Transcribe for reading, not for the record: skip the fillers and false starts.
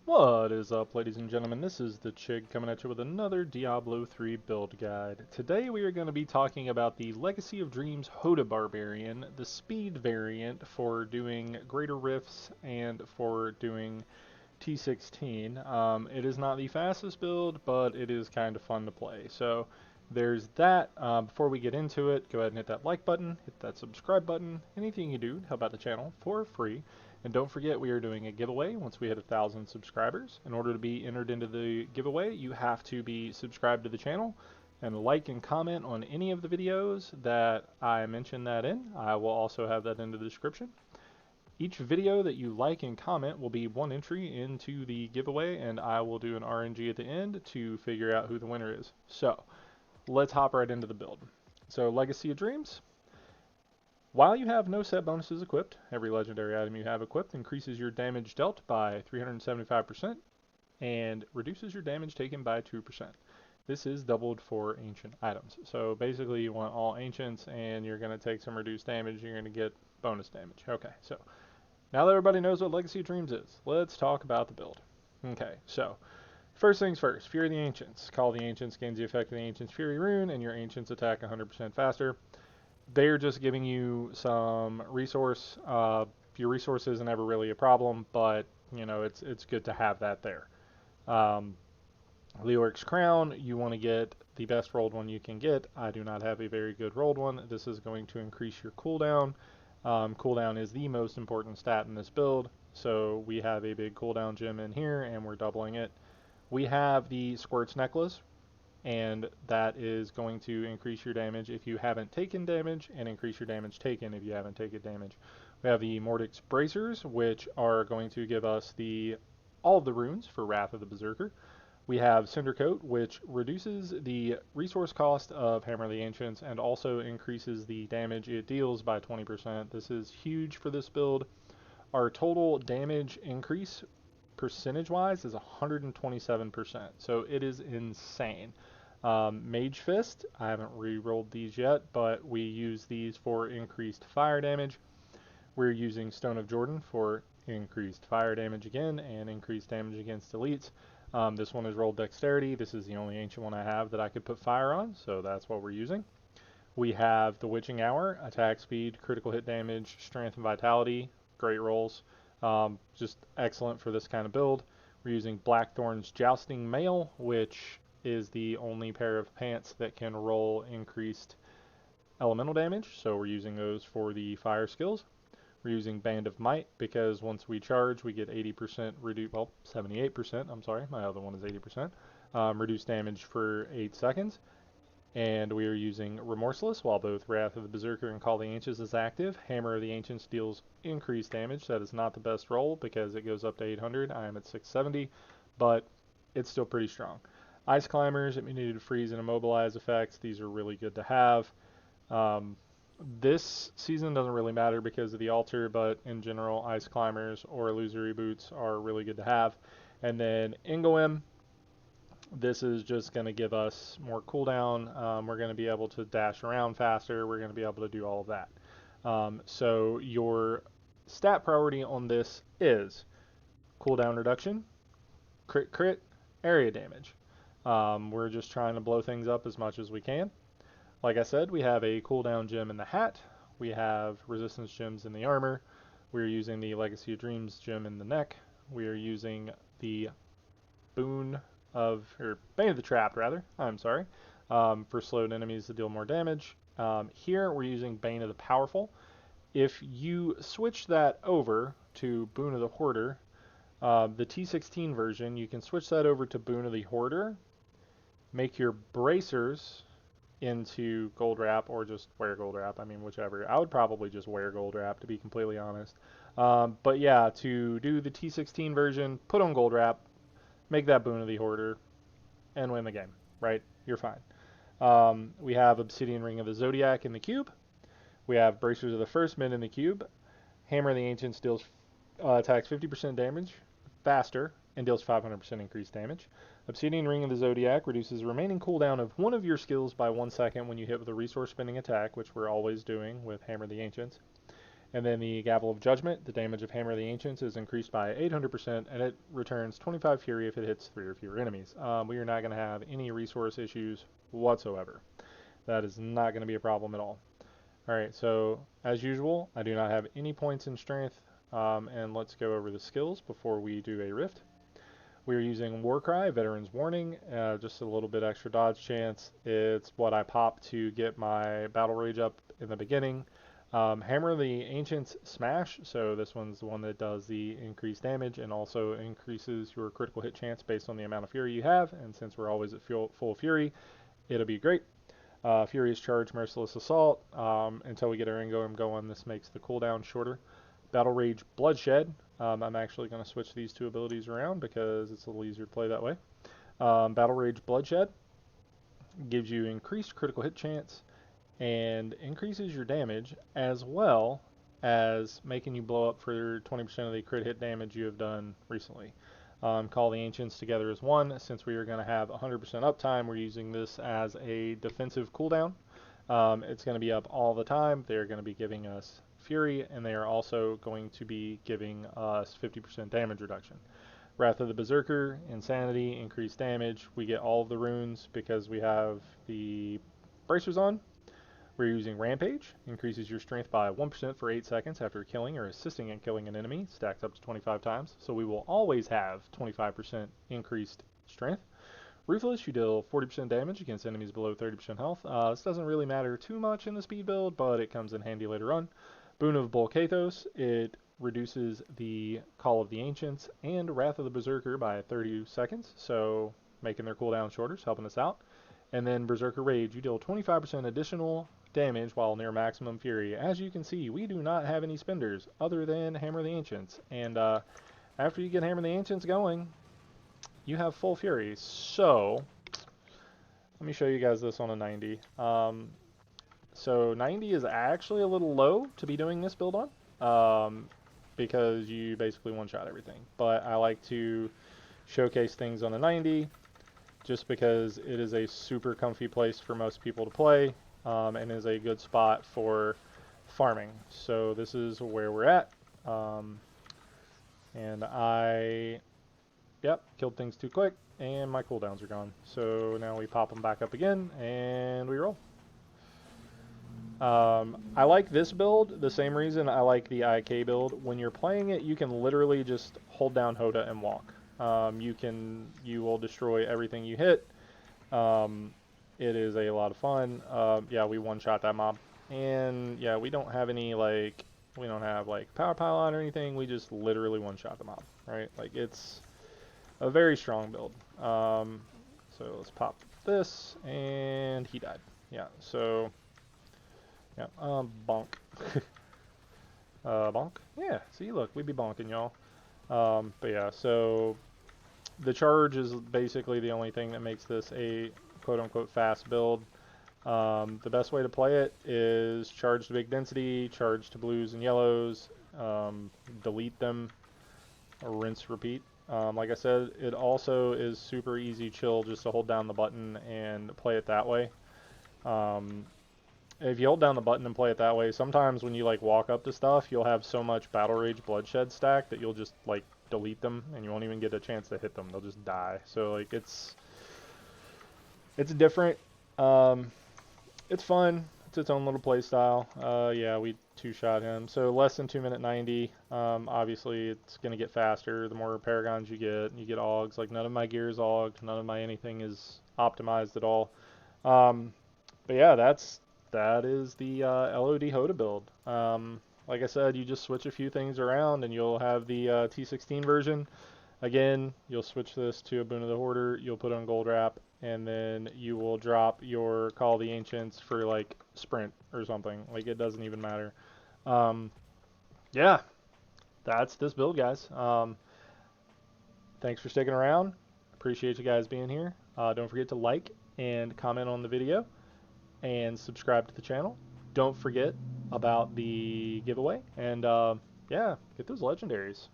What is up, ladies and gentlemen? This is the Chig coming at you with another Diablo 3 build guide. Today we are going to be talking about the Legacy of Dreams Hoda Barbarian, the speed variant for doing greater rifts and for doing T16. It is not the fastest build, but it is kind of fun to play. So there's that. Before we get into it, go ahead and hit that like button, hit that subscribe button, anything you do to help out the channel for free. And don't forget, we are doing a giveaway once we hit 1,000 subscribers. In order to be entered into the giveaway, you have to be subscribed to the channel and like and comment on any of the videos that I mention that in. I will also have that in the description. Each video that you like and comment will be one entry into the giveaway, and I will do an RNG at the end to figure out who the winner is. So, let's hop right into the build. So, Legacy of Dreams. While you have no set bonuses equipped, every legendary item you have equipped increases your damage dealt by 375% and reduces your damage taken by 2%. This is doubled for ancient items. So basically you want all ancients and you're going to take some reduced damage, you're going to get bonus damage. Okay, so now that everybody knows what Legacy of Dreams is, let's talk about the build. Okay, so first things first, Fury of the Ancients. Call the Ancients gains the effect of the Ancient's Fury rune and your Ancients attack 100% faster. They're just giving you some resource. Your resource isn't ever really a problem, but you know it's good to have that there. Um, Leoric's Crown, you want to get the best rolled one you can get. I do not have a very good rolled one. This is going to increase your cooldown. Cooldown is the most important stat in this build, so we have a big cooldown gem in here, and we're doubling it. We have the Squirts Necklace, and that is going to increase your damage if you haven't taken damage and increase your damage taken if you haven't taken damage. We have the Mordic's Bracers, which are going to give us all of the runes for Wrath of the Berserker. We have Cindercoat, which reduces the resource cost of Hammer of the Ancients and also increases the damage it deals by 20%. This is huge for this build. Our total damage increase percentage-wise is 127%, so it is insane. Mage Fist, I haven't re-rolled these yet, but we use these for increased fire damage. We're using Stone of Jordan for increased fire damage again and increased damage against elites. This one is rolled dexterity. This is the only ancient one I have that I could put fire on, so that's what we're using. We have the Witching Hour, attack speed, critical hit damage, strength and vitality, great rolls. Just excellent for this kind of build. We're using Blackthorn's Jousting Mail, which is the only pair of pants that can roll increased elemental damage, so we're using those for the fire skills. We're using Band of Might because once we charge, we get 80% reduced, well, 78%, I'm sorry, my other one is 80%, reduced damage for 8 seconds. And we are using Remorseless while both Wrath of the Berserker and Call the Ancients is active. Hammer of the Ancients deals increased damage. That is not the best roll because it goes up to 800. I am at 670, but it's still pretty strong. Ice Climbers, immunity to freeze and immobilize effects. These are really good to have. This season doesn't really matter because of the altar, but in general, Ice Climbers or Illusory Boots are really good to have. And then Ingoem, this is just going to give us more cooldown. We're going to be able to dash around faster. We're going to be able to do all of that. So your stat priority on this is cooldown reduction, crit, area damage. We're just trying to blow things up as much as we can. Like I said, we have a cooldown gem in the hat. We have resistance gems in the armor. We're using the Legacy of Dreams gem in the neck. We are using the Bane of the Trapped, rather. I'm sorry. For slowed enemies to deal more damage. Here we're using Bane of the Powerful. If you switch that over to Boon of the Hoarder, the T16 version, you can switch that over to Boon of the Hoarder, make your bracers into gold wrap, or just wear gold wrap. I mean, whichever. I would probably just wear gold wrap, to be completely honest. But yeah, to do the T16 version, put on gold wrap, make that Boon of the Hoarder, and win the game, right? You're fine. We have Obsidian Ring of the Zodiac in the cube. We have Bracers of the First Men in the cube. Hammer of the Ancients deals attacks 50% damage faster and deals 500% increased damage. Obsidian Ring of the Zodiac reduces the remaining cooldown of one of your skills by 1 second when you hit with a resource spending attack, which we're always doing with Hammer of the Ancients. And then the Gavel of Judgment, the damage of Hammer of the Ancients is increased by 800%, and it returns 25 Fury if it hits 3 or fewer enemies. We are not going to have any resource issues whatsoever. That is not going to be a problem at all. Alright, so as usual, I do not have any points in Strength, and let's go over the skills before we do a Rift. We are using Warcry, Veteran's Warning, just a little bit extra dodge chance. It's what I pop to get my Battle Rage up in the beginning. Hammer of the Ancients Smash, so this one's the one that does the increased damage and also increases your critical hit chance based on the amount of Fury you have, and since we're always at full Fury, it'll be great. Furious Charge, Merciless Assault, until we get our Ingame going, this makes the cooldown shorter. Battle Rage Bloodshed, I'm actually going to switch these two abilities around because it's a little easier to play that way. Battle Rage Bloodshed gives you increased critical hit chance and increases your damage, as well as making you blow up for 20% of the crit hit damage you have done recently. Call the Ancients together as one. Since we are going to have 100% uptime, we're using this as a defensive cooldown. It's going to be up all the time. They're going to be giving us Fury, and they are also going to be giving us 50% damage reduction. Wrath of the Berserker, Insanity, increased damage. We get all of the runes because we have the bracers on. We're using Rampage, increases your strength by 1% for 8 seconds after killing or assisting in killing an enemy, stacks up to 25 times, so we will always have 25% increased strength. Ruthless, you deal 40% damage against enemies below 30% health. This doesn't really matter too much in the speed build, but it comes in handy later on. Boon of Bolkathos, it reduces the Call of the Ancients and Wrath of the Berserker by 30 seconds, so making their cooldown shorter, helping us out. And then Berserker Rage, you deal 25% additional damage while near maximum fury. As you can see, we do not have any spenders other than Hammer of the Ancients. And after you get Hammer of the Ancients going, you have full fury. So, let me show you guys this on a 90. So 90 is actually a little low to be doing this build on, because you basically one-shot everything. But I like to showcase things on a 90, just because it is a super comfy place for most people to play, and is a good spot for farming. So this is where we're at, and killed things too quick, and my cooldowns are gone. So now we pop them back up again, and we roll. I like this build the same reason I like the IK build. When you're playing it, you can literally just hold down Hoda and walk. You will destroy everything you hit. It is a lot of fun. Yeah, we one-shot that mob. And yeah, we don't have any power pylon or anything. We just literally one-shot the mob, right? Like, it's a very strong build. So let's pop this, and he died. Yeah, so, yeah, bonk. Bonk? Yeah, see, look, we be bonking, y'all. But yeah, so the charge is basically the only thing that makes this a quote-unquote fast build. The best way to play it is charge to big density, charge to blues and yellows, delete them, rinse, repeat. Like I said, it also is super easy chill just to hold down the button and play it that way. If you hold down the button and play it that way, sometimes when you like walk up to stuff, you'll have so much Battle Rage Bloodshed stacked that you'll just like delete them and you won't even get a chance to hit them. They'll just die. So like it's different. It's fun. It's its own little play style. Yeah, we two-shot him. So less than 2-minute 90. Obviously, it's going to get faster the more Paragons you get Augs. Like, none of my gear is Auged. None of my anything is optimized at all. But yeah, that is the LOD Hoda build. Like I said, you just switch a few things around and you'll have the T16 version. Again, you'll switch this to a Boon of the Hoarder, you'll put on Gold Wrap, and then you will drop your Call of the Ancients for like Sprint or something. Like, it doesn't even matter. Yeah, that's this build, guys. Thanks for sticking around. Appreciate you guys being here. Don't forget to like and comment on the video and subscribe to the channel. Don't forget about the giveaway, and yeah, get those legendaries.